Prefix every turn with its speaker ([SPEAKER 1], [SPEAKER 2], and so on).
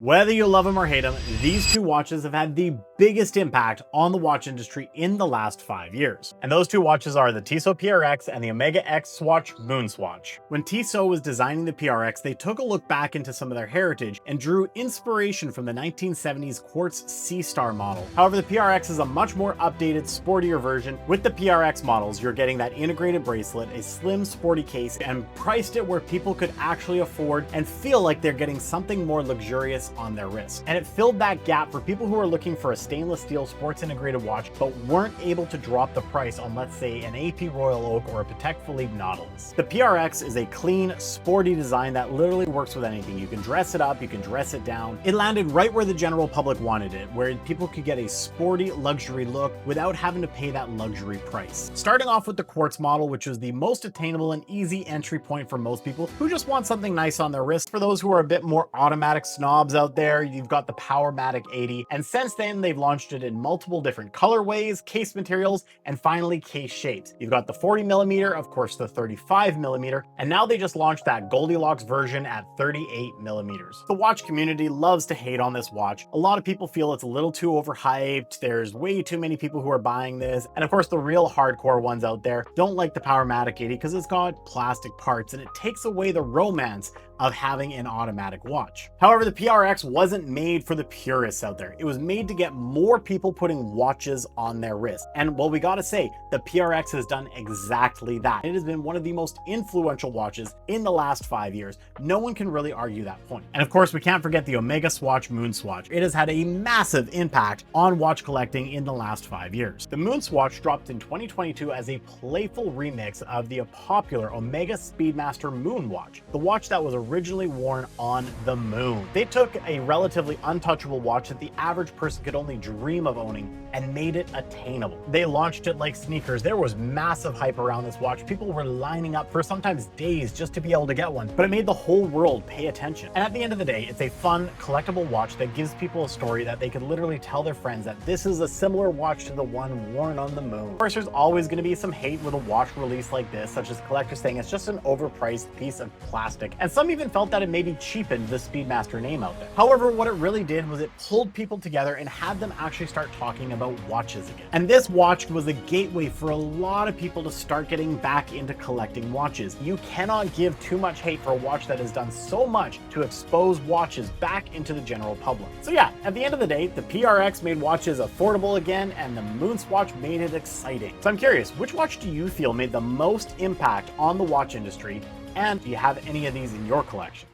[SPEAKER 1] Whether you love them or hate them, these two watches have had the biggest impact on the watch industry in the last 5 years. And those two watches are the Tissot PRX and the Omega X Swatch Moonswatch. When Tissot was designing the PRX, they took a look back into some of their heritage and drew inspiration from the 1970s quartz C-Star model. However, the PRX is a much more updated, sportier version. With the PRX models, you're getting that integrated bracelet, a slim, sporty case, and priced it where people could actually afford and feel like they're getting something more luxurious on their wrist. And it filled that gap for people who are looking for a stainless steel sports integrated watch but weren't able to drop the price on, let's say, an AP Royal Oak or a Patek Philippe Nautilus. The PRX is a clean, sporty design that literally works with anything. You can dress it up, you can dress it down. It landed right where the general public wanted it, where people could get a sporty luxury look without having to pay that luxury price. Starting off with the quartz model, which was the most attainable and easy entry point for most people who just want something nice on their wrist. For those who are a bit more automatic snobs out there, you've got the Powermatic 80, and since then they've launched it in multiple different colorways, case materials, and finally case shapes. You've got the 40mm, of course the 35mm, and now they just launched that Goldilocks version at 38mm. The watch community loves to hate on this watch. A lot of people feel it's a little too overhyped, there's way too many people who are buying this, and of course the real hardcore ones out there don't like the Powermatic 80 because it's got plastic parts and it takes away the romance of having an automatic watch. However, the PRX wasn't made for the purists out there. It was made to get more people putting watches on their wrist. And well, we gotta say, the PRX has done exactly that. It has been one of the most influential watches in the last 5 years. No one can really argue that point. And of course, we can't forget the Omega Swatch Moonswatch. It has had a massive impact on watch collecting in the last 5 years. The Moonswatch dropped in 2022 as a playful remix of the popular Omega Speedmaster Moonwatch, the watch that was originally worn on the moon. They took a relatively untouchable watch that the average person could only dream of owning and made it attainable. They launched it like sneakers. There was massive hype around this watch. People were lining up for sometimes days just to be able to get one, but it made the whole world pay attention. And at the end of the day, it's a fun, collectible watch that gives people a story that they could literally tell their friends that this is a similar watch to the one worn on the moon. Of course, there's always going to be some hate with a watch release like this, such as collectors saying it's just an overpriced piece of plastic, and some even felt that it maybe cheapened the Speedmaster name out there. However, what it really did was it pulled people together and had them actually start talking about watches again. And this watch was a gateway for a lot of people to start getting back into collecting watches. You cannot give too much hate for a watch that has done so much to expose watches back into the general public. So yeah, at the end of the day, the PRX made watches affordable again, and the Moonswatch made it exciting. So I'm curious, which watch do you feel made the most impact on the watch industry? And do you have any of these in your collection?